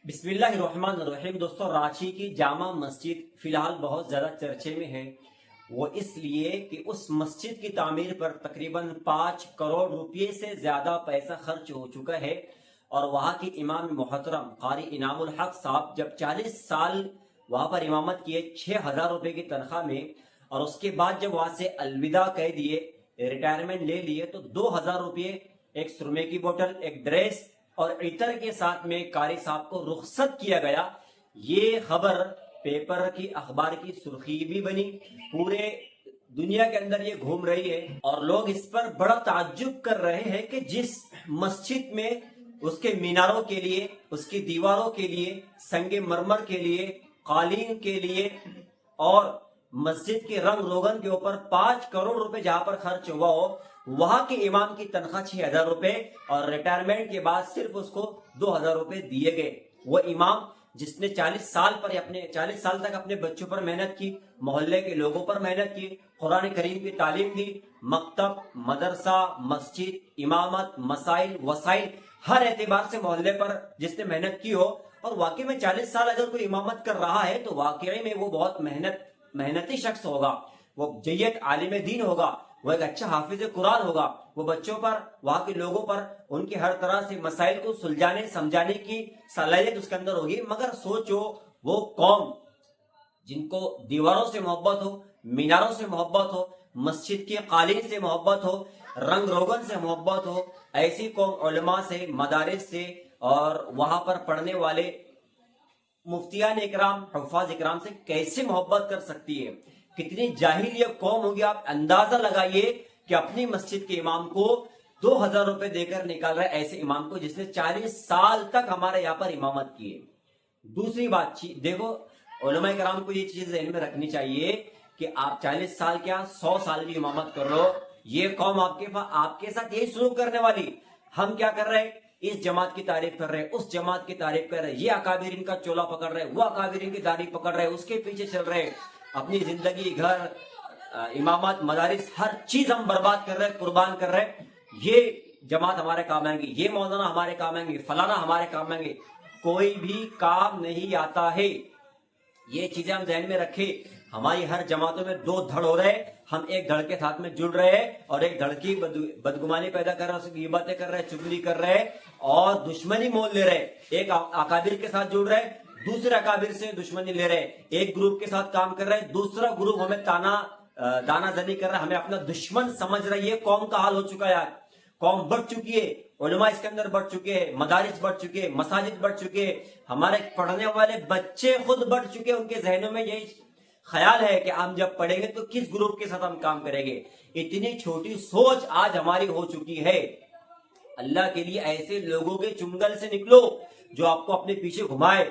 بسم اللہ الرحمن الرحیم۔ دوستوں، رانچی کی جامع مسجد فی الحال بہت زیادہ چرچے میں ہے۔ وہ اس لیے کہ اس مسجد کی تعمیر پر تقریباً 5 کروڑ روپے سے زیادہ پیسہ خرچ ہو چکا ہے، اور وہاں کی امام محترم قاری انعام الحق صاحب جب 40 سال وہاں پر امامت کیے 6,000 روپے کی تنخواہ میں، اور اس کے بعد جب وہاں سے الوداع کہہ دیے، ریٹائرمنٹ لے لیے، تو 2,000 روپے ایک سرمے کی بوتل، ایک ڈریس اور عطر کے ساتھ میں قاری صاحب کو رخصت کیا گیا۔ یہ خبر پیپر کی اخبار کی سرخی بھی بنی، پورے دنیا کے اندر یہ گھوم رہی ہے، اور لوگ اس پر بڑا تعجب کر رہے ہیں کہ جس مسجد میں اس کے میناروں کے لیے، اس کی دیواروں کے لیے، سنگ مرمر کے لیے، قالین کے لیے اور مسجد کے رنگ روغن کے اوپر 5 کروڑ روپے جہاں پر خرچ ہوا ہو، وہاں کے امام کی تنخواہ 6,000 روپے، اور ریٹائرمنٹ کے بعد صرف اس کو 2,000 روپے دیے گئے۔ وہ امام جس نے 40 سال تک اپنے بچوں پر محنت کی، محلے کے لوگوں پر محنت کی، قرآن کریم کی تعلیم دی، مکتب، مدرسہ، مسجد، امامت، مسائل، وسائل، ہر اعتبار سے محلے پر جس نے محنت کی ہو، اور واقعی میں 40 سال اگر کوئی امامت کر رہا ہے تو واقعی میں وہ بہت محنتی شخص ہوگا، وہ جید عالم دین ہوگا، وہ ایک اچھا حافظ قرآن ہوگا، وہ بچوں پر، وہاں کے لوگوں پر، ان کی ہر طرح سے مسائل کو سلجھانے سمجھانے کی صلاحیت اس کے اندر ہوگی۔ مگر سوچو، وہ قوم جن کو دیواروں سے محبت ہو، میناروں سے محبت ہو، مسجد کے قالین سے محبت ہو، رنگ روغن سے محبت ہو، ایسی قوم علماء سے، مدارس سے اور وہاں پر پڑھنے والے مفتیان اکرام، حفاظ اکرام سے کیسے محبت کر سکتی ہے؟ کتنی جاہل یہ قوم ہوگی۔ آپ اندازہ لگائیے کہ اپنی مسجد کے امام کو 2,000 روپے دے کر نکال رہے، ایسے امام کو جس نے 40 سال تک ہمارے یہاں پر امامت کی ہے۔ دوسری بات دیکھو، علماء کرام کو یہ چیز ذہن میں رکھنی چاہیے کہ آپ 40 سال کیا 100 سال بھی امامت کر لو، یہ قوم آپ کے ساتھ یہی سلوک کرنے والی۔ ہم کیا کر رہے ہیں؟ اس جماعت کی تعریف کر رہے، اس جماعت کی تعریف کر رہے، یہ اکابرین کا چولا پکڑ رہے، وہ اکابرین کی تعریف پکڑ رہے، اس کے پیچھے چل رہے، اپنی زندگی، گھر، امامات، مدارس، ہر چیز ہم برباد کر رہے، قربان کر رہے۔ یہ جماعت ہمارے کام آئیں گی، یہ مولانا ہمارے کام آئیں گے، فلانا ہمارے کام آئیں گے، کوئی بھی کام نہیں آتا ہے۔ یہ چیزیں ہم ذہن میں رکھیں۔ ہماری ہر جماعتوں میں 2 دھڑ ہو رہے، ہم ایک دھڑ کے ساتھ میں جڑ رہے اور ایک دھڑ کی بدگمانی پیدا کر رہے، غیبتیں کر رہے، چگلی کر رہے اور دشمنی مول لے رہے۔ ایک اکابر کے ساتھ جڑ رہے، دوسرے اکابر سے دشمنی لے رہے، ایک گروپ کے ساتھ کام کر رہے، دوسرا گروپ ہمیں دانا زنی کر رہا ہے، ہمیں اپنا دشمن سمجھ رہا ہے۔ یہ قوم کا حال ہو چکا ہے۔ قوم بڑھ چکی ہے، علماء اس کے اندر بڑھ چکے ہیں، مدارس بڑھ چکے ہیں، مساجد بڑھ چکے ہیں، ہمارے پڑھنے والے بچے خود بڑھ چکے ہیں۔ ان کے ذہنوں میں یہی خیال ہے کہ ہم جب پڑھیں گے تو کس گروپ کے ساتھ ہم کام کریں گے۔ اتنی چھوٹی سوچ آج ہماری ہو چکی ہے۔ اللہ کے لیے ایسے لوگوں کے چنگل سے نکلو جو آپ کو اپنے پیچھے گھمائے،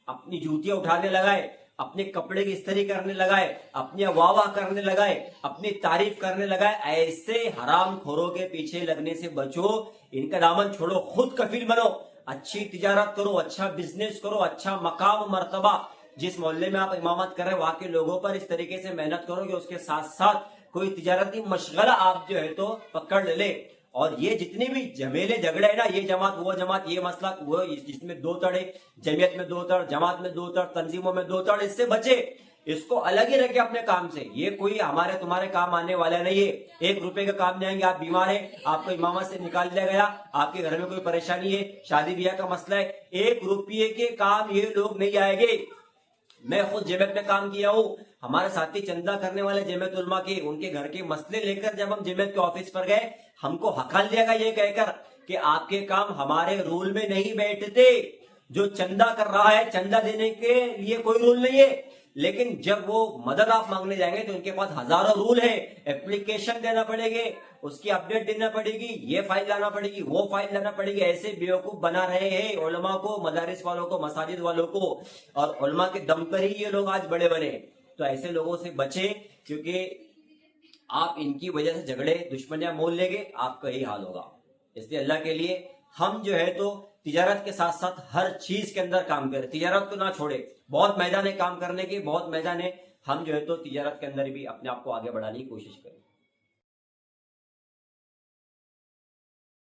اپنی جوتیاں اٹھانے لگائے، اپنے کپڑے کی استری کرنے لگائے، اپنی واہ واہ کرنے لگائے، اپنی تعریف کرنے لگائے۔ ایسے حرام خوروں کے پیچھے لگنے سے بچو، ان کا دامن چھوڑو، خود کفیل بنو، اچھی تجارت کرو، اچھا بزنس کرو، اچھا مقام و مرتبہ جس محلے میں آپ امامت کر رہے ہیں وہاں کے لوگوں پر اس طریقے سے محنت کرو کہ اس کے ساتھ ساتھ کوئی تجارتی مشغلہ آپ جو ہے تو پکڑ لے۔ اور یہ جتنی بھی جھمیلے جھگڑے ہیں نا، یہ جماعت وہ جماعت، یہ مسئلہ وہ، جس میں 2 تڑے، جمعیت میں 2 تڑ، جماعت میں 2 تڑ، تنظیموں میں 2 تڑ، اس سے بچے، اس کو الگ ہی رکھے اپنے کام سے۔ یہ کوئی ہمارے تمہارے کام آنے والا نہیں ہے۔ 1 روپے کا کام نہیں آئیں گے۔ آپ بیمار ہیں، آپ کو امامت سے نکال دیا گیا، آپ کے گھر میں کوئی پریشانی ہے، شادی بیاہ کا مسئلہ ہے، 1 روپے کے کام یہ لوگ نہیں آئیں گے۔ میں خود جمعیت میں کام کیا ہوں، ہمارے ساتھی چندہ کرنے والے جمعیت علماء کے، ان کے گھر کے مسئلے لے کر جب ہم جمعیت کے آفس پر گئے، ہم کو ہکال دیا گیا یہ کہہ کر کہ آپ کے کام ہمارے رول میں نہیں بیٹھتے۔ جو چندہ کر رہا ہے، چندہ دینے کے لیے کوئی رول نہیں ہے، لیکن جب وہ مدد آپ مانگنے جائیں گے تو ان کے پاس ہزاروں رول ہے، اپلیکیشن دینا پڑے گی، اس کی اپڈیٹ دینا پڑے گی، یہ فائل لانا پڑے گی، وہ فائل لانا پڑے گی۔ ایسے بیوقوف بنا رہے ہیں علماء کو، مدارس والوں کو، مساجد والوں کو، اور علماء کے دم پر ہی یہ لوگ آج بڑے بنے۔ تو ایسے لوگوں سے بچیں، کیونکہ آپ ان کی وجہ سے جھگڑے، دشمنیاں مول لیں گے، آپ کا یہی حال ہوگا۔ اس لیے اللہ کے لیے ہم جو ہے تو تجارت کے ساتھ ساتھ ہر چیز کے اندر کام کریں، تجارت کو نہ چھوڑے۔ بہت میدان ہے کام کرنے کے، بہت میدان ہے، ہم جو ہے تو تجارت کے اندر بھی اپنے آپ کو آگے بڑھانے کی کوشش کریں۔